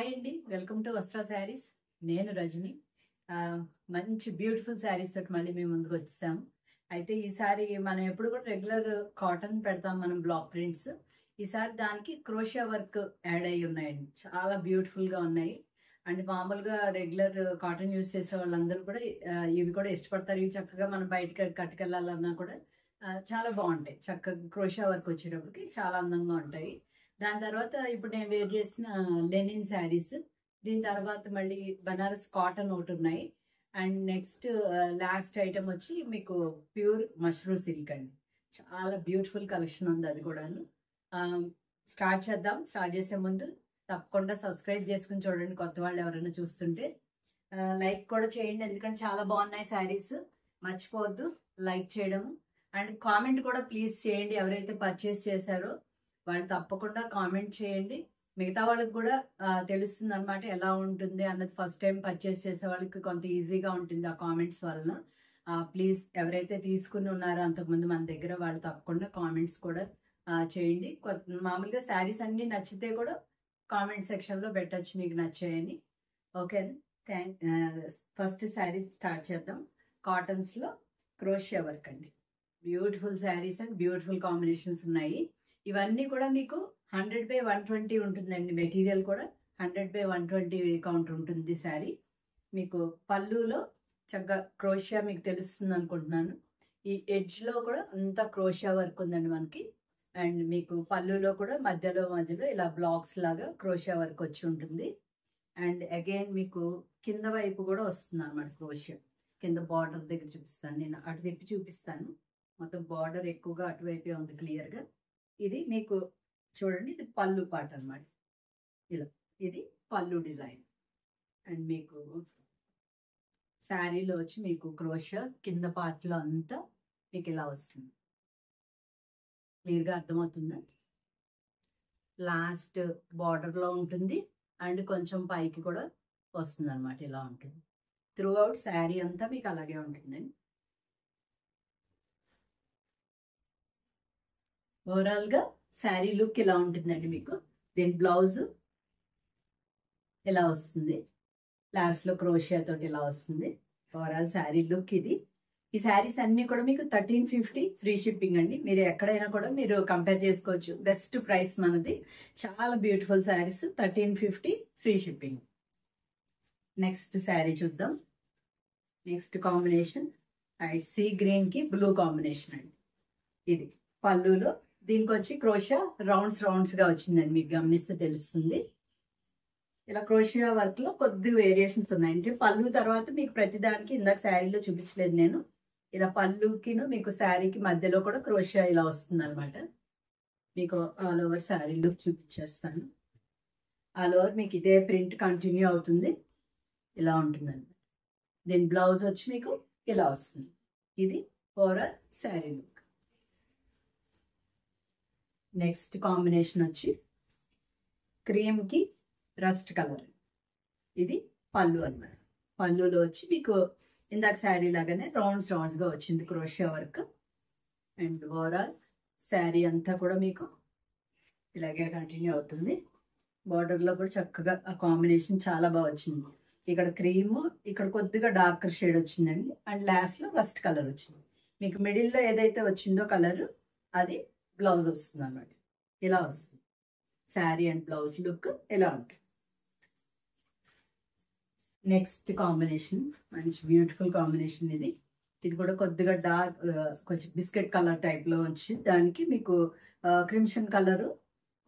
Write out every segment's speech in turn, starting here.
Hi అండి, welcome to వస్త్ర శారీస్. నేను రజని. మంచి బ్యూటిఫుల్ శారీస్ తోటి మళ్ళీ మేము ముందుకు వచ్చేసాము. అయితే ఈసారి మనం ఎప్పుడు కూడా రెగ్యులర్ కాటన్ పెడతాం, మనం బ్లాక్ ప్రింట్స్. ఈసారి దానికి క్రోషియా వర్క్ యాడ్ అయ్యి ఉన్నాయండి. చాలా బ్యూటిఫుల్గా ఉన్నాయి. అండ్ మామూలుగా రెగ్యులర్ కాటన్ యూజ్ చేసే వాళ్ళందరూ కూడా ఇవి కూడా ఇష్టపడతారు. ఇవి చక్కగా మనం బయటకి కట్టుకెళ్ళాలన్నా కూడా చాలా బాగుంటాయి. చక్కగా క్రోషియా వర్క్ వచ్చేటప్పటికి చాలా అందంగా ఉంటాయి. దాని తర్వాత ఇప్పుడు నేను వేర్ చేసిన లెనిన్ శారీస్, దీని తర్వాత మళ్ళీ బనారస్ కాటన్ ఒకటి ఉన్నాయి. అండ్ నెక్స్ట్ లాస్ట్ ఐటమ్ వచ్చి మీకు ప్యూర్ మష్రూ సిల్క్ అండి. చాలా బ్యూటిఫుల్ కలెక్షన్ ఉంది, అది కూడాను. స్టార్ట్ చేద్దాం. స్టార్ట్ చేసే ముందు తప్పకుండా సబ్స్క్రైబ్ చేసుకుని చూడండి, కొత్త వాళ్ళు ఎవరైనా చూస్తుంటే. లైక్ కూడా చేయండి, ఎందుకంటే చాలా బాగున్నాయి శారీస్. మర్చిపోవద్దు లైక్ చేయడం. అండ్ కామెంట్ కూడా ప్లీజ్ చేయండి. ఎవరైతే పర్చేస్ చేశారో వాళ్ళు తప్పకుండా కామెంట్ చేయండి. మిగతా వాళ్ళకి కూడా తెలుస్తుంది అనమాట ఎలా ఉంటుంది అన్నది. ఫస్ట్ టైం పర్చేస్ చేసే వాళ్ళకి కొంత ఈజీగా ఉంటుంది ఆ కామెంట్స్ వలన. ప్లీజ్ ఎవరైతే తీసుకుని ఉన్నారో అంతకుముందు మన దగ్గర, వాళ్ళు తప్పకుండా కామెంట్స్ కూడా చేయండి. మామూలుగా శారీస్ అన్నీ నచ్చితే కూడా కామెంట్ సెక్షన్లో పెట్టచ్చు మీకు నచ్చాయని. ఓకే, ఫస్ట్ శారీ స్టార్ట్ చేద్దాం. కాటన్స్లో క్రోషియా వర్క్ అండి. Beautiful saris and beautiful combinations ఉన్నాయి. ఇవన్నీ కూడా మీకు 100/120 ఉంటుందండి. మెటీరియల్ కూడా 100/120 కౌంట్ ఉంటుంది శారీ. మీకు పళ్ళులో చక్కగా క్రోషియా మీకు తెలుస్తుంది అనుకుంటున్నాను. ఈ ఎడ్జ్లో కూడా అంతా క్రోషియా వర్క్ ఉందండి మనకి. అండ్ మీకు పళ్ళులో కూడా మధ్యలో ఇలా బ్లాక్స్ లాగా క్రోషియా వర్క్ వచ్చి ఉంటుంది. అండ్ అగైన్ మీకు కింద వైపు కూడా వస్తుంది అన్నమాట క్రోషియా. కింద బార్డర్ దగ్గర చూపిస్తాను, నేను అటు తిప్పి చూపిస్తాను. మొత్తం బార్డర్ ఎక్కువగా అటువైపే ఉంది క్లియర్గా. ఇది మీకు చూడండి, ఇది పళ్ళు పార్ట్ అన్నమాట. ఇలా ఇది పళ్ళు డిజైన్. అండ్ మీకు శారీలో వచ్చి మీకు క్రోషియా కింద పార్ట్లో అంతా మీకు ఇలా వస్తుంది. క్లియర్గా అర్థమవుతుందా? లాస్ట్ బార్డర్లో ఉంటుంది అండ్ కొంచెం పైకి కూడా వస్తుంది అనమాట. ఇలా ఉంటుంది త్రూ అవుట్ శారీ అంతా మీకు అలాగే ఉంటుందండి. ఓవరాల్గా శారీ లుక్ ఇలా ఉంటుందండి మీకు. దీని బ్లౌజ్ ఇలా వస్తుంది, లాస్ట్లో క్రోషియా తోటి ఇలా వస్తుంది. ఓవరాల్ శారీ లుక్ ఇది. ఈ శారీస్ అన్నీ కూడా మీకు 1350 ఫ్రీ షిప్పింగ్ అండి. మీరు ఎక్కడైనా కూడా మీరు కంపేర్ చేసుకోవచ్చు. బెస్ట్ ప్రైస్ మనది. చాలా beautiful saris, 1350 free shipping. Next sari చూద్దాం. నెక్స్ట్ కాంబినేషన్ సీ గ్రీన్కి బ్లూ కాంబినేషన్ అండి. ఇది పళ్ళులో దీనికి వచ్చి క్రోషియా రౌండ్స్గా వచ్చిందండి. మీకు గమనిస్తే తెలుస్తుంది. ఇలా క్రోషియా వర్క్లో కొద్దిగా వేరియేషన్స్ ఉన్నాయండి. పళ్ళు తర్వాత మీకు ప్రతిదానికి ఇందాక శారీలో చూపించలేదు నేను. ఇలా పళ్ళుకిను మీకు శారీకి మధ్యలో కూడా క్రోషియా ఇలా వస్తుంది అనమాట. మీకు ఆల్ ఓవర్ శారీ లుక్ చూపించేస్తాను. ఆల్ ఓవర్ మీకు ఇదే ప్రింట్ కంటిన్యూ అవుతుంది. ఇలా ఉంటుందండి. దీని బ్లౌజ్ వచ్చి మీకు ఇలా వస్తుంది. ఇది overall sari look. Next combination వచ్చి క్రీమ్కి రస్ట్ కలర్. ఇది పళ్ళు అన్నమాట. పళ్ళులో వచ్చి మీకు ఇందాక శారీ లాగానే రౌండ్స్గా వచ్చింది క్రోషియా వర్క్. అండ్ ఓవరాల్ శారీ అంతా కూడా మీకు ఇలాగే కంటిన్యూ అవుతుంది. బార్డర్లో కూడా చక్కగా ఆ కాంబినేషన్ చాలా బాగా వచ్చింది. ఇక్కడ క్రీము, ఇక్కడ కొద్దిగా డార్కర్ షేడ్ వచ్చిందండి. అండ్ లాస్ట్లో రస్ట్ కలర్ వచ్చింది. మీకు మిడిల్లో ఏదైతే వచ్చిందో కలరు అది బ్లౌజ్ వస్తుంది అన్నమాట. ఇలా వస్తుంది శారీ అండ్ బ్లౌజ్ లుక్ ఇలా ఉంటుంది. నెక్స్ట్ కాంబినేషన్ మంచి బ్యూటిఫుల్ కాంబినేషన్ ఇది. ఇది కూడా కొద్దిగా డార్క్, కొంచెం బిస్కెట్ కలర్ టైప్లో వచ్చి దానికి మీకు క్రిమ్షన్ కలరు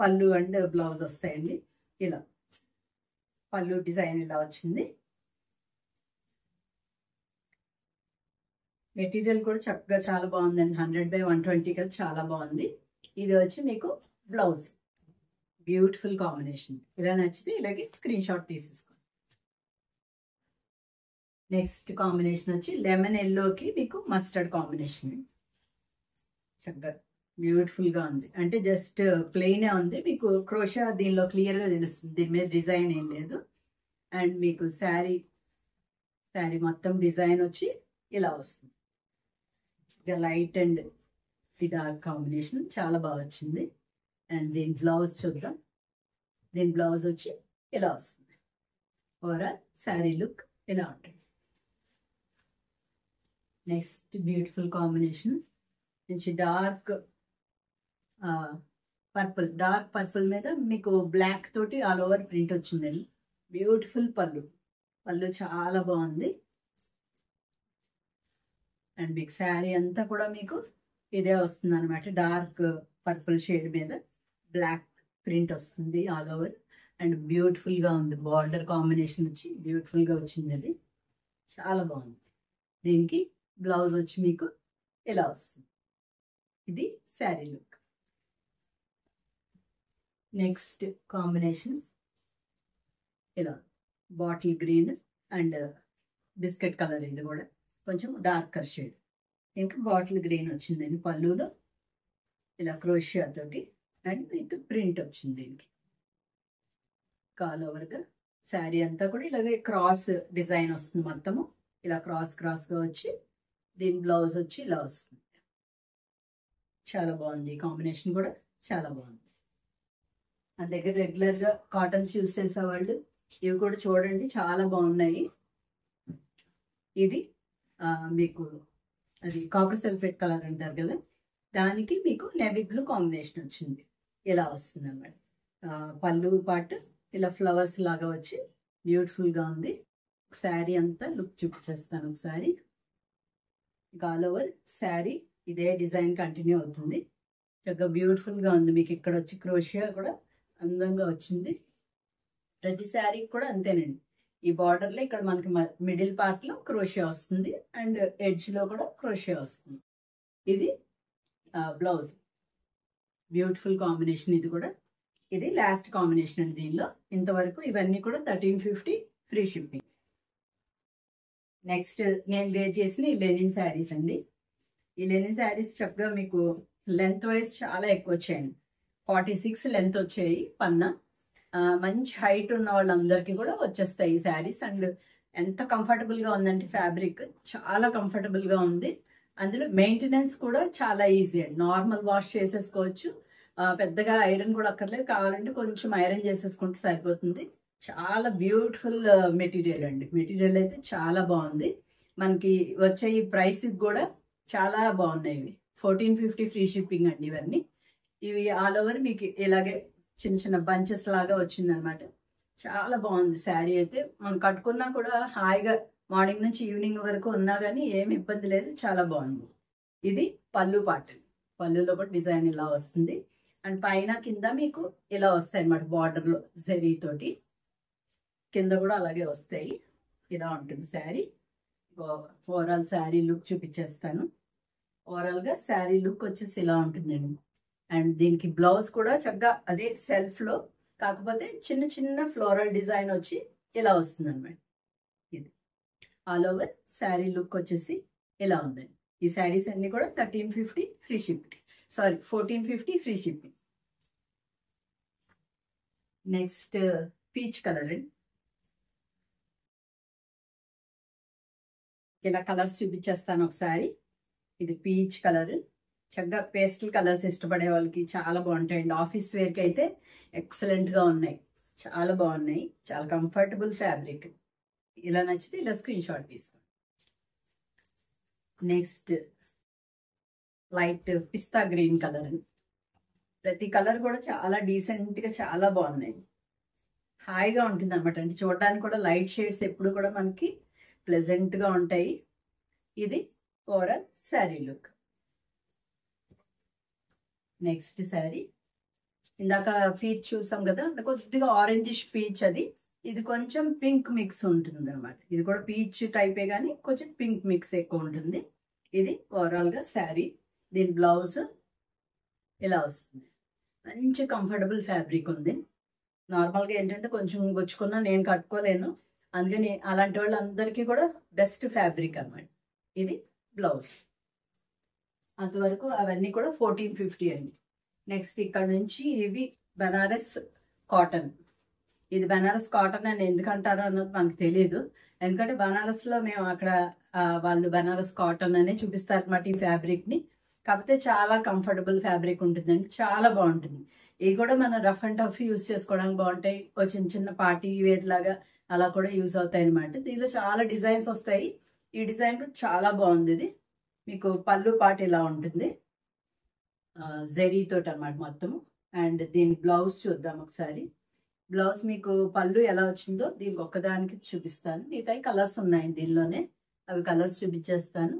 పళ్ళు అండ్ బ్లౌజ్ వస్తాయండి. ఇలా పళ్ళు డిజైన్ ఇలా వచ్చింది. మెటీరియల్ కూడా చక్కగా చాలా బాగుందండి. 100/120 కదా, చాలా బాగుంది. ఇది వచ్చి మీకు బ్లౌజ్. Beautiful combination. ఇలా నచ్చితే ఇలాగే స్క్రీన్ షాట్ తీసేసుకోండి. నెక్స్ట్ కాంబినేషన్ వచ్చి లెమన్ ఎల్లోకి మీకు మస్టర్డ్ కాంబినేషన్. చక్కగా బ్యూటిఫుల్గా ఉంది. అంటే జస్ట్ ప్లెయినే ఉంది. మీకు క్రోషియా దీనిలో క్లియర్గా తెలుస్తుంది. దీని మీద డిజైన్ ఏం లేదు. అండ్ మీకు శారీ మొత్తం డిజైన్ వచ్చి ఇలా వస్తుంది. ఇక లైట్ అండ్ డార్క్ కాంబినేషన్ చాలా బాగా వచ్చింది. అండ్ దీని బ్లౌజ్ చూద్దాం. దీని బ్లౌజ్ వచ్చి ఇలా వస్తుంది. ఓవరాల్ శారీ లుక్ ఇలా ఉంటుంది. నెక్స్ట్ బ్యూటిఫుల్ కాంబినేషన్ నుంచి డార్క్ పర్పుల్, డార్క్ పర్పుల్ మీద మీకు బ్లాక్ తోటి ఆల్ ఓవర్ ప్రింట్ వచ్చిందండి. బ్యూటిఫుల్ పళ్ళు, పళ్ళు చాలా బాగుంది. అండ్ మీకు శారీ అంతా కూడా మీకు ఇదే వస్తుంది అనమాట. డార్క్ పర్పుల్ షేడ్ మీద బ్లాక్ ప్రింట్ వస్తుంది ఆల్ ఓవర్. అండ్ బ్యూటిఫుల్గా ఉంది, బార్డర్ కాంబినేషన్ వచ్చి బ్యూటిఫుల్గా వచ్చింది. అది చాలా బాగుంది. దీనికి బ్లౌజ్ వచ్చి మీకు ఇలా వస్తుంది. ఇది శారీ లుక్. నెక్స్ట్ కాంబినేషన్ ఇలా bottle green and biscuit colour, ఇది కూడా కొంచెం డార్కర్ షేడ్. ఇంకా బాటిల్ గ్రీన్ వచ్చిందండి పళ్ళులో, ఇలా క్రోషియా తోటి అండ్ విత్ ప్రింట్ వచ్చింది. దీనికి ఆల్ ఓవర్గా శారీ అంతా కూడా ఇలాగే క్రాస్ డిజైన్ వస్తుంది మొత్తము, ఇలా క్రాస్గా వచ్చి దీని బ్లౌజ్ వచ్చి ఇలా వస్తుంది. చాలా బాగుంది, కాంబినేషన్ కూడా చాలా బాగుంది. నా దగ్గర రెగ్యులర్గా కాటన్స్ యూస్ చేసేవాళ్ళు ఇవి కూడా చూడండి, చాలా బాగున్నాయి. ఇది మీకు అది కాపర్ సల్ఫేట్ కలర్ అంటారు కదా, దానికి మీకు నేవీ బ్లూ కాంబినేషన్ వచ్చింది. ఇలా వస్తుంది అన్నమాట. పళ్ళు పాటు ఇలా ఫ్లవర్స్ లాగా వచ్చి బ్యూటిఫుల్గా ఉంది. శారీ అంతా లుక్ చూపించేస్తాను ఒకసారి. ఆల్ ఓవర్ శారీ ఇదే డిజైన్ కంటిన్యూ అవుతుంది. చక్కగా బ్యూటిఫుల్గా ఉంది. మీకు ఇక్కడ వచ్చి క్రోషియా కూడా అందంగా వచ్చింది. ప్రతి శారీ కూడా అంతేనండి. ఈ బార్డర్లో ఇక్కడ మనకి మిడిల్ పార్ట్లో క్రోషియా వస్తుంది అండ్ ఎడ్జ్లో కూడా క్రోషియా వస్తుంది. ఇది బ్లౌజ్, బ్యూటిఫుల్ కాంబినేషన్. ఇది కూడా ఇది లాస్ట్ కాంబినేషన్ అండి దీనిలో. ఇంతవరకు ఇవన్నీ కూడా 1350 ఫ్రీ షిప్పింగ్. నెక్స్ట్ నేను వేర్ చేసిన ఈ లెనిన్ శారీస్ అండి. ఈ లెనిన్ శారీస్ చక్కగా మీకు లెంత్ వైజ్ చాలా ఎక్కువ వచ్చాయండి. 46 లెంత్ వచ్చాయి పన్నా. మంచి హైట్ ఉన్న వాళ్ళందరికీ కూడా వచ్చేస్తాయి ఈ శారీస్. అండ్ ఎంత కంఫర్టబుల్గా ఉందంటే ఫ్యాబ్రిక్ చాలా కంఫర్టబుల్గా ఉంది. అందులో మెయింటెనెన్స్ కూడా చాలా ఈజీ అండి. నార్మల్ వాష్ చేసేసుకోవచ్చు, పెద్దగా ఐరన్ కూడా అక్కర్లేదు. కావాలంటే కొంచెం ఐరన్ చేసేసుకుంటే సరిపోతుంది. చాలా బ్యూటిఫుల్ మెటీరియల్ అండి. మెటీరియల్ అయితే చాలా బాగుంది. మనకి వచ్చే ఈ ప్రైస్ కూడా చాలా బాగున్నాయి. ఇవి 1450 ఫ్రీ షిప్పింగ్ అండి. ఇవన్నీ ఇవి ఆల్ ఓవర్ మీకు ఇలాగే చిన్న చిన్న బంచెస్ లాగా వచ్చిందనమాట. చాలా బాగుంది శారీ అయితే. మనం కట్టుకున్నా కూడా హాయిగా మార్నింగ్ నుంచి ఈవినింగ్ వరకు ఉన్నా కానీ ఏమి ఇబ్బంది లేదు, చాలా బాగుంది. ఇది పళ్ళు పార్ట్, పళ్ళులో కూడా డిజైన్ ఇలా వస్తుంది. అండ్ పైన కింద మీకు ఇలా వస్తాయి అనమాట, బార్డర్లో జరీ తోటి కింద కూడా అలాగే వస్తాయి. ఇలా ఉంటుంది శారీ. ఓవరాల్ శారీ లుక్ చూపించేస్తాను. ఓవరాల్గా శారీ లుక్ వచ్చేసి ఇలా ఉంటుందండి. అండ్ దీనికి బ్లౌజ్ కూడా చక్కగా అదే సెల్ఫ్లో, కాకపోతే చిన్న చిన్న ఫ్లోరల్ డిజైన్ వచ్చి ఇలా వస్తుంది అనమాట. ఇది ఆల్ ఓవర్ శారీ లుక్ వచ్చేసి ఇలా ఉందండి. ఈ శారీస్ అన్ని కూడా 1350 free shipping, 1450 free shipping. Next peach colour అండి. ఇలా కలర్స్ చూపించేస్తాను ఒకసారి. ఇది పీచ్ కలర్, చక్కగా పేస్టల్ కలర్స్ ఇష్టపడే వాళ్ళకి చాలా బాగుంటాయండి. ఆఫీస్ వేర్కి అయితే ఎక్సలెంట్గా ఉన్నాయి, చాలా బాగున్నాయి. చాలా కంఫర్టబుల్ ఫ్యాబ్రిక్. ఇలా నచ్చితే ఇలా స్క్రీన్ షాట్ తీసుకోండి. నెక్స్ట్ లైట్ పిస్తా గ్రీన్ కలర్. ప్రతి కలర్ కూడా చాలా డీసెంట్గా చాలా బాగున్నాయి. హాయిగా ఉంటుంది అనమాట. అంటే చూడడానికి కూడా లైట్ షేడ్స్ ఎప్పుడు కూడా మనకి ప్లెజెంట్గా ఉంటాయి. ఇది overall sari look. Next sari ఇందాక పీచ్ చూసాం కదా, కొద్దిగా ఆరెంజిష్ పీచ్. అది ఇది కొంచెం పింక్ మిక్స్ ఉంటుంది అనమాట. ఇది కూడా పీచ్ టైపే కానీ కొంచెం పింక్ మిక్స్ ఎక్కువ ఉంటుంది. ఇది ఓవరాల్గా శారీ. దీని బ్లౌజ్ ఇలా వస్తుంది. మంచి కంఫర్టబుల్ ఫ్యాబ్రిక్ ఉంది. నార్మల్గా ఏంటంటే కొంచెం గుచ్చుకున్నా నేను కట్టుకోలేను, అందుకని అలాంటి వాళ్ళందరికీ కూడా బెస్ట్ ఫ్యాబ్రిక్ అన్నమాట. ఇది బ్లౌజ్. అంతవరకు అవన్నీ కూడా 1450 అండి. నెక్స్ట్ ఇక్కడ నుంచి ఇవి బనారస్ కాటన్. ఇది బనారస్ కాటన్ అని ఎందుకంటారో అన్నది మనకు తెలియదు, ఎందుకంటే బనారస్లో మేము అక్కడ వాళ్ళు బనారస్ కాటన్ అనే చూపిస్తారు అన్నమాట ఈ ఫ్యాబ్రిక్ని. కాకపోతే చాలా కంఫర్టబుల్ ఫ్యాబ్రిక్ ఉంటుందండి, చాలా బాగుంటుంది. ఇవి కూడా మన రఫ్ అండ్ టఫ్ యూస్ చేసుకోవడానికి బాగుంటాయి. ఓ చిన్న చిన్న పార్టీ వేర్ లాగా అలా కూడా యూస్ అవుతాయి అనమాట. దీనిలో చాలా డిజైన్స్ వస్తాయి. ఈ డిజైన్ కూడా చాలా బాగుంది. ఇది మీకు పళ్ళు పాట ఇలా ఉంటుంది, జెరీ తోటి అనమాట మొత్తము. అండ్ దీని బ్లౌజ్ చూద్దాం ఒకసారి. బ్లౌజ్ మీకు పళ్ళు ఎలా వచ్చిందో దీనికి ఒక్కదానికి చూపిస్తాను. మిగతా కలర్స్ ఉన్నాయి దీనిలోనే, అవి కలర్స్ చూపించేస్తాను.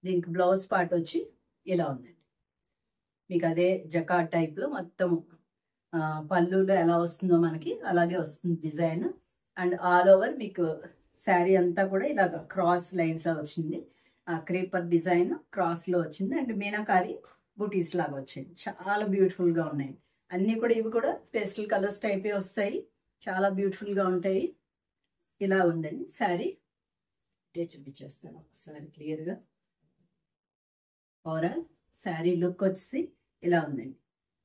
దీనికి బ్లౌజ్ పార్ట్ వచ్చి ఇలా ఉందండి. మీకు అదే జకార్డ్ టైప్లో మొత్తము పళ్ళులో ఎలా వస్తుందో మనకి అలాగే వస్తుంది డిజైన్. అండ్ ఆల్ ఓవర్ మీకు శారీ అంతా కూడా ఇలాగ క్రాస్ లైన్స్ లాగా వచ్చింది. క్రీపర్ డిజైన్ క్రాస్లో వచ్చింది. అండ్ మీనాకారి బూటీస్ లాగా వచ్చింది. చాలా బ్యూటిఫుల్గా ఉన్నాయి అన్నీ కూడా. ఇవి కూడా పేస్టల్ కలర్స్ టైపే వస్తాయి, చాలా బ్యూటిఫుల్గా ఉంటాయి. ఇలా ఉందండి శారీ. ఇదే చూపించేస్తాను ఒకసారి క్లియర్గా. ఓవరాల్ శారీ లుక్ వచ్చి ఇలా ఉందండి.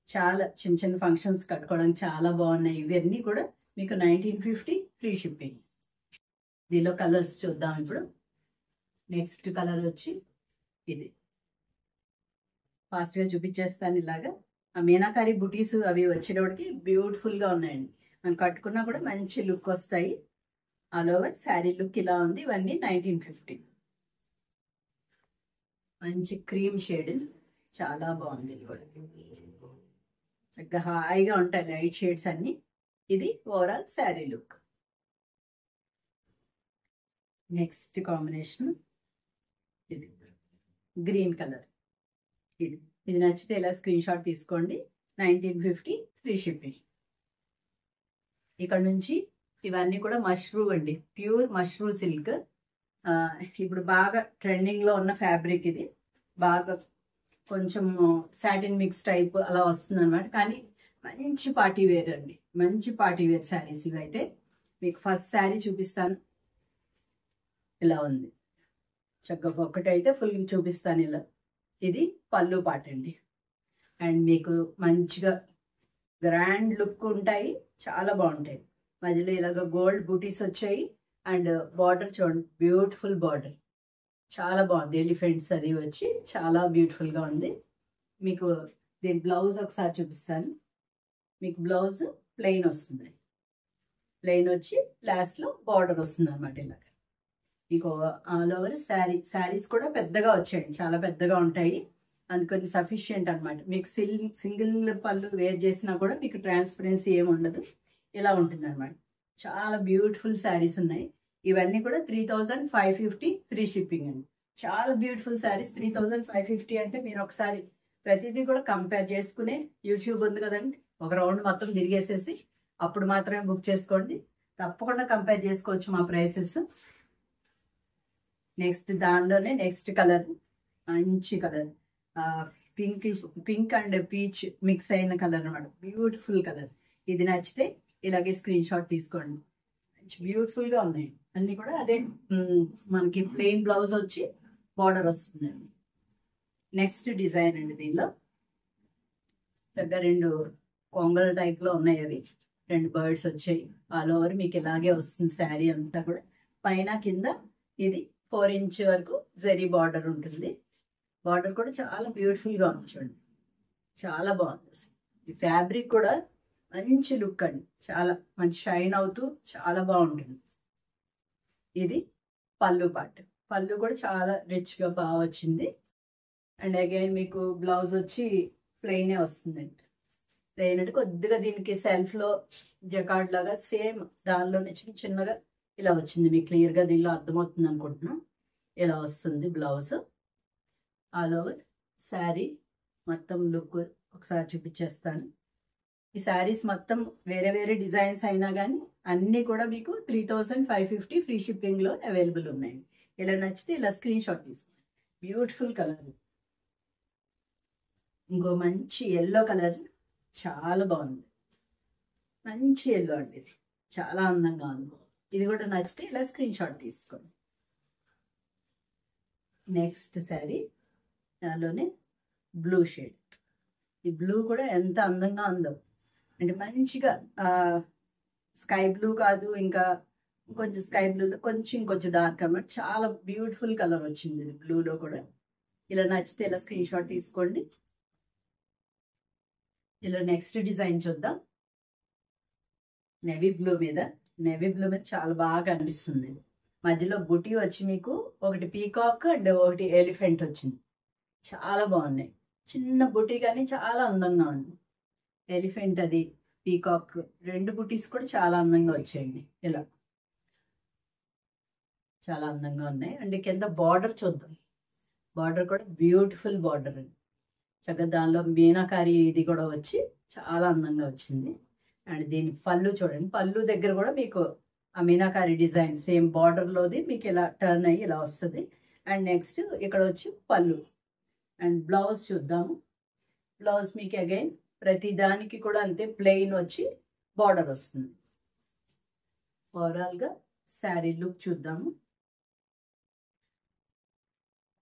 చాలా చిన్న చిన్న ఫంక్షన్స్ కట్టుకోవడానికి చాలా బాగున్నాయి. ఇవన్నీ కూడా మీకు 1950 ఫ్రీ షిప్పింగ్. దీనిలో కలర్స్ చూద్దాం ఇప్పుడు. నెక్స్ట్ కలర్ వచ్చి ఇది ఫాస్ట్గా చూపించేస్తాను. ఇలాగా ఆ మీనాకారి బుటీస్ అవి వచ్చేటప్పటికి బ్యూటిఫుల్గా ఉన్నాయండి. మనం కట్టుకున్నా కూడా మంచి లుక్ వస్తాయి. ఆల్ ఓవర్ శారీ లుక్ ఇలా ఉంది. ఇవన్నీ 1950. మంచి క్రీమ్ షేడ్, చాలా బాగుంది. ఇది కూడా చక్కగా హాయిగా ఉంటాయి లైట్ షేడ్స్ అన్ని. ఇది overall sari look. Next combination ఇది గ్రీన్ కలర్. ఇది నచ్చితే ఇలా స్క్రీన్ షాట్ తీసుకోండి. 1950 ఫ్రీ షిప్పింగ్. ఇక్కడ నుంచి ఇవన్నీ కూడా మష్రూ అండి, ప్యూర్ మష్రూ సిల్క్. ఇప్పుడు బాగా ట్రెండింగ్లో ఉన్న ఫ్యాబ్రిక్ ఇది. బాగా కొంచెం సాటిన్ మిక్స్ టైప్ అలా వస్తుంది అనమాట. కానీ మంచి పార్టీ వేర్ అండి, మంచి పార్టీ వేర్ శారీస్ ఇవి. అయితే మీకు ఫస్ట్ శారీ చూపిస్తాను. ఇలా ఉంది చక్కగా. ఒకటైతే ఫుల్ చూపిస్తాను ఇలా. ఇది పళ్ళు పాట అండి. అండ్ మీకు మంచిగా గ్రాండ్ లుక్ ఉంటాయి, చాలా బాగుంటాయి. మధ్యలో ఇలాగ గోల్డ్ బూటీస్ వచ్చాయి. అండ్ బార్డర్ చూడండి, బ్యూటిఫుల్ బార్డర్, చాలా బాగుంది. ఎలిఫెంట్స్ అది వచ్చి చాలా బ్యూటిఫుల్గా ఉంది. మీకు దీని బ్లౌజ్ ఒకసారి చూపిస్తాను. మీకు బ్లౌజ్ ప్లెయిన్ వస్తుంది. ప్లెయిన్ వచ్చి లాస్ట్లో బార్డర్ వస్తుంది అనమాట. ఇలాగ మీకు ఆల్ ఓవర్ శారీస్ కూడా పెద్దగా వచ్చాయండి, చాలా పెద్దగా ఉంటాయి. అందుకని సఫిషియంట్ అనమాట. మీకు సింగిల్ పళ్ళు వేర్ చేసినా కూడా మీకు ట్రాన్స్పరెన్సీ ఏమి ఉండదు, ఇలా ఉంటుంది అనమాట. చాలా బ్యూటిఫుల్ శారీస్ ఉన్నాయి. ఇవన్నీ కూడా 3550 ఫ్రీ షిప్పింగ్ అండి. చాలా బ్యూటిఫుల్ శారీస్. 3550 అంటే మీరు ఒకసారి ప్రతిదీ కూడా కంపేర్ చేసుకునే యూట్యూబ్ ఉంది కదండి, ఒక రౌండ్ మొత్తం తిరిగేసేసి అప్పుడు మాత్రమే బుక్ చేసుకోండి. తప్పకుండా కంపేర్ చేసుకోవచ్చు మా ప్రైసెస్. నెక్స్ట్ దానిలోనే నెక్స్ట్ కలర్ మంచి colour, pink and peach mix అయిన కలర్ అనమాట. Beautiful colour. ఇది నచ్చితే ఇలాగే స్క్రీన్ షాట్ తీసుకోండి. మంచి బ్యూటిఫుల్గా ఉన్నాయి అన్నీ కూడా. అదే మనకి ప్లెయిన్ బ్లౌజ్ వచ్చి బార్డర్ వస్తుందండి. నెక్స్ట్ డిజైన్ అండి. దీనిలో పెద్ద 2 కొంగల్ టైప్లో ఉన్నాయి. అవి 2 బర్డ్స్ వచ్చాయి. ఆల్ ఓవర్ మీకు ఇలాగే వస్తుంది శారీ అంతా కూడా. పైన కింద ఇది 4 ఇంచ్ వరకు జరీ బార్డర్ ఉంటుంది. బార్డర్ కూడా చాలా బ్యూటిఫుల్గా ఉంది చూడండి, చాలా బాగుంది. ఈ ఫ్యాబ్రిక్ కూడా మంచి లుక్ అండి, చాలా మంచి షైన్ అవుతూ చాలా బాగుంటుంది. ఇది పళ్ళు పార్ట్. పళ్ళు కూడా చాలా రిచ్గా బాగా వచ్చింది. అండ్ అగైన్ మీకు బ్లౌజ్ వచ్చి ప్లెయినే వస్తుందండి. ప్లెయిన్ అంటే కొద్దిగా దీనికి సెల్ఫ్లో జకార్డ్ లాగా సేమ్ దానిలోనే చిన్న చిన్నగా ఇలా వచ్చింది. మీకు క్లియర్గా దీనిలో అర్థమవుతుంది అనుకుంటున్నా. ఇలా వస్తుంది బ్లౌజ్. ఆల్ ఓవర్ శారీ మొత్తం లుక్ ఒకసారి చూపించేస్తాను. ఈ శారీస్ మొత్తం వేరే వేరే డిజైన్స్ అయినా కానీ అన్నీ కూడా మీకు 3550 ఫ్రీ షిప్పింగ్లో అవైలబుల్ ఉన్నాయి. ఇలా నచ్చితే ఇలా స్క్రీన్ షాట్ తీసుకోండి. Beautiful colour. ఇంకో మంచి ఎల్లో కలర్, చాలా బాగుంది. మంచి ఎల్లో అండి, ఇది చాలా అందంగా ఉంది. ఇది కూడా నచ్చితే ఇలా స్క్రీన్ షాట్ తీసుకోండి. నెక్స్ట్ శారీ దానిలోనే బ్లూ షేడ్. ఈ బ్లూ కూడా ఎంత అందంగా ఉందో అంటే మంచిగా స్కై బ్లూ కాదు, ఇంకా కొంచెం స్కై బ్లూలో కొంచెం డార్క్ అన్నమాట. చాలా బ్యూటిఫుల్ కలర్ వచ్చింది బ్లూలో కూడా. ఇలా నచ్చితే ఇలా స్క్రీన్ షాట్ తీసుకోండి. ఇలా నెక్స్ట్ డిజైన్ చూద్దాం. నేవీ బ్లూ మీద చాలా బాగా కనిపిస్తుంది. మధ్యలో బుటీ వచ్చి మీకు ఒకటి పీకాక్ అండ్ ఒకటి ఎలిఫెంట్ వచ్చింది. చాలా బాగున్నాయి. చిన్న బుటీ కానీ చాలా అందంగా ఉంది. ఎలిఫెంట్ అది పీకాక్ రెండు బుటీస్ కూడా చాలా అందంగా వచ్చాయండి. ఇలా చాలా అందంగా ఉన్నాయి. అండ్ కింద బార్డర్ చూద్దాం. బార్డర్ కూడా బ్యూటిఫుల్ బార్డర్ అండి. చక్కగా దానిలో మీనాకారి ఇది కూడా వచ్చి చాలా అందంగా వచ్చింది. అండ్ దీని పళ్ళు చూడండి. పళ్ళు దగ్గర కూడా మీకు ఆ మీనాకారి డిజైన్ సేమ్ బార్డర్లోది మీకు ఇలా టర్న్ అయ్యి ఇలా వస్తుంది. అండ్ నెక్స్ట్ ఇక్కడ వచ్చి పళ్ళు. అండ్ బ్లౌజ్ చూద్దాము. బ్లౌజ్ మీకు అగైన్ ప్రతి దానికి కూడా అంతే ప్లెయిన్ వచ్చి బార్డర్ వస్తుంది. ఓవరాల్గా శారీ లుక్ చూద్దాము.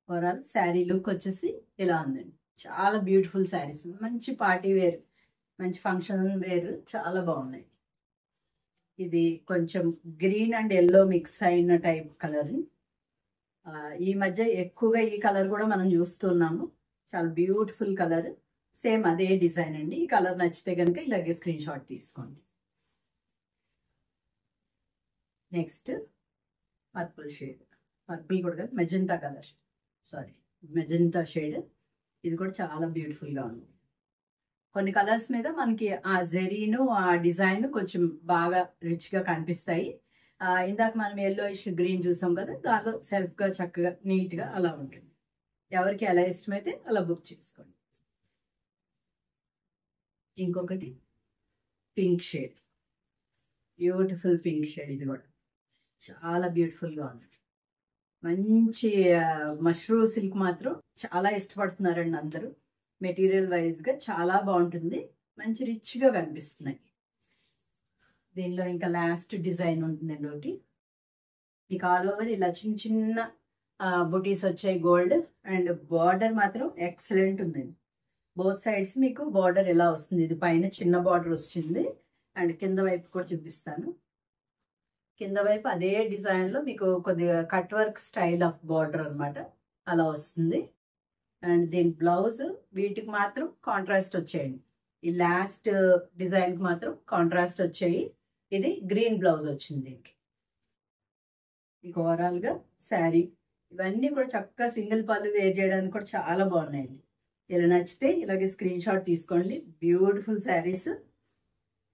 ఓవరాల్ శారీ లుక్ వచ్చేసి ఇలా ఉందండి. చాలా బ్యూటిఫుల్ శారీస్, మంచి పార్టీ వేర్, మంచి ఫంక్షన్ వేర్, చాలా బాగున్నాయి. ఇది కొంచెం గ్రీన్ అండ్ ఎల్లో మిక్స్ అయిన టైప్ కలర్. ఈ మధ్య ఎక్కువగా ఈ కలర్ కూడా మనం చూస్తున్నాము. చాలా బ్యూటిఫుల్ కలర్, సేమ్ అదే డిజైన్ అండి. ఈ కలర్ నచ్చితే కనుక ఇలాగే స్క్రీన్ షాట్ తీసుకోండి. నెక్స్ట్ పర్పుల్ షేడ్, పర్పుల్ కూడా కాదు magenta colour, sorry magenta shade. ఇది కూడా చాలా బ్యూటిఫుల్గా ఉంది. కొన్ని కలర్స్ మీద మనకి ఆ జెరీను ఆ డిజైన్ కొంచెం బాగా రిచ్గా కనిపిస్తాయి. ఇందాక మనం ఎల్లోయిష్ గ్రీన్ చూసాం కదా, దానిలో సెల్ఫ్గా చక్కగా నీట్గా అలా ఉంటుంది. ఎవరికి ఎలా ఇష్టమైతే అలా బుక్ చేసుకోండి. ఇంకొకటి pink shade, beautiful pink shade. ఇది కూడా చాలా బ్యూటిఫుల్గా ఉంది. మంచి మష్రూ సిల్క్ మాత్రం చాలా ఇష్టపడుతున్నారండి అందరూ. మెటీరియల్ వైజ్గా చాలా బాగుంటుంది, మంచి రిచ్గా కనిపిస్తున్నాయి. దీనిలో ఇంకా లాస్ట్ డిజైన్ ఉంటుందండి ఒకటి. మీకు ఆల్ ఓవర్ ఇలా చిన్న చిన్న బుటీస్ వచ్చాయి గోల్డ్. అండ్ బార్డర్ మాత్రం ఎక్సలెంట్ ఉందండి. బోత్ సైడ్స్ మీకు బార్డర్ ఎలా వస్తుంది. ఇది పైన చిన్న బార్డర్ వచ్చింది. అండ్ కింద వైపు కూడా చూపిస్తాను. కింద వైపు అదే డిజైన్లో మీకు కొద్దిగా cut work style of border అనమాట, అలా వస్తుంది. అండ్ దీని బ్లౌజ్ వీటికి మాత్రం కాంట్రాస్ట్ వచ్చాయండి. ఈ లాస్ట్ డిజైన్కి మాత్రం కాంట్రాస్ట్ వచ్చాయి. ఇది గ్రీన్ బ్లౌజ్ వచ్చింది దీనికి. మీకు ఓవరాల్గా శారీ ఇవన్నీ కూడా చక్కగా సింగిల్ పళ్ళు వేర్ చేయడానికి కూడా చాలా బాగున్నాయండి. ఇలా నచ్చితే ఇలాగే స్క్రీన్ షాట్ తీసుకోండి. బ్యూటిఫుల్ శారీస్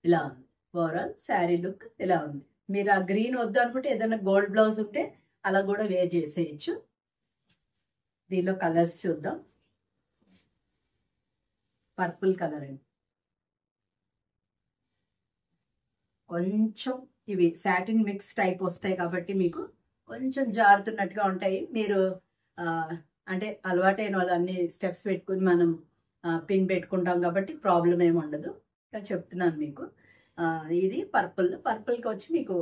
ఇలా ఉంది. ఓవరాల్ శారీ లుక్ ఇలా ఉంది. మీరు ఆ గ్రీన్ వద్దు అనుకుంటే ఏదైనా గోల్డ్ బ్లౌజ్ ఉంటే అలా కూడా వేర్ చేసేయచ్చు. దీనిలో కలర్స్ చూద్దాం. పర్పుల్ కలర్ అండి. కొంచెం ఇవి సాటిన్ మిక్స్ టైప్ వస్తాయి కాబట్టి మీకు కొంచెం జారుతున్నట్టుగా ఉంటాయి. మీరు అంటే అలవాటైన వాళ్ళు అన్ని స్టెప్స్ పెట్టుకుని మనం పిన్ పెట్టుకుంటాం కాబట్టి ప్రాబ్లం ఏమి ఉండదు. చెప్తున్నాను మీకు. ఇది పర్పుల్కి వచ్చి మీకు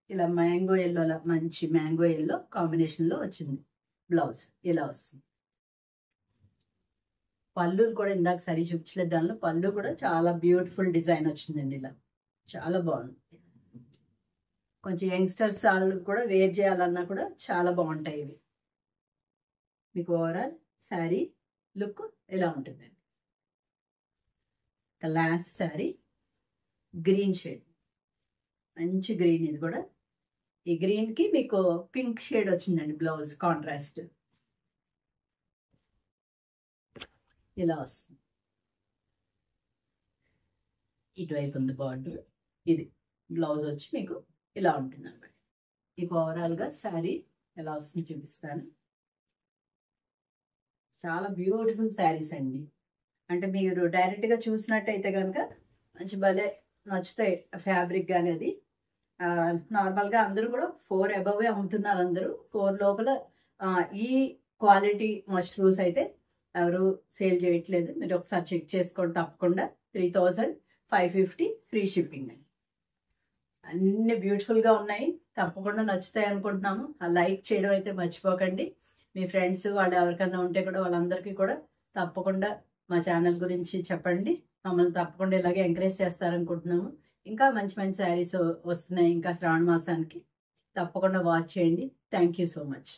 ఇలా మ్యాంగో ఎల్లో, మంచి మ్యాంగో ఎల్లో కాంబినేషన్లో వచ్చింది. బ్లౌజ్ ఇలా వస్తుంది. పళ్ళు కూడా ఇందాక సరి చూపించలేదు. దానిలో పళ్ళు కూడా చాలా బ్యూటిఫుల్ డిజైన్ వచ్చిందండి. ఇలా చాలా బాగుంది. కొంచెం యంగ్స్టర్స్ వాళ్ళు కూడా వేర్ చేయాలన్నా కూడా చాలా బాగుంటాయి ఇవి. మీకు ఓవరాల్ శారీ లుక్ ఇలా ఉంటుందండి. లాస్ట్ శారీ గ్రీన్ షేడ్, మంచి గ్రీన్. ఇది కూడా ఈ గ్రీన్కి మీకు పింక్ షేడ్ వచ్చిందండి బ్లౌజ్ కాంట్రాస్ట్. ఇలా వస్తుంది. ఇటువైపు ఉంది బార్డర్. ఇది బ్లౌజ్ వచ్చి మీకు ఇలా ఉంటుంది అన్నమాట. మీకు ఓవరాల్గా శారీ ఎలా వస్తుంది చూపిస్తాను. చాలా బ్యూటిఫుల్ శారీస్ అండి. అంటే మీరు డైరెక్ట్గా చూసినట్టయితే కనుక మంచి భలే నచ్చుతాయి ఫ్యాబ్రిక్ అనేది. నార్మల్గా అందరూ కూడా 4 అబవ్ అమ్ముతున్నారు అందరూ. 4 లోపల ఈ క్వాలిటీ మష్రూమ్స్ అయితే ఎవరు సేల్ చేయట్లేదు. మీరు ఒకసారి చెక్ చేసుకోండి తప్పకుండా. 3550 ఫ్రీ షిప్పింగ్ అండి. అన్ని బ్యూటిఫుల్గా ఉన్నాయి. తప్పకుండా నచ్చుతాయి అనుకుంటున్నాము. లైక్ చేయడం అయితే మర్చిపోకండి. మీ ఫ్రెండ్స్ వాళ్ళు ఎవరికైనా ఉంటే కూడా వాళ్ళందరికీ కూడా తప్పకుండా మా ఛానల్ గురించి చెప్పండి. మమ్మల్ని తప్పకుండా ఇలాగే ఎంకరేజ్ చేస్తారనుకుంటున్నాము. ఇంకా మంచి మంచి శారీస్ వస్తున్నాయి ఇంకా శ్రావణ మాసానికి. తప్పకుండా వాచ్ చేయండి. Thank you so much.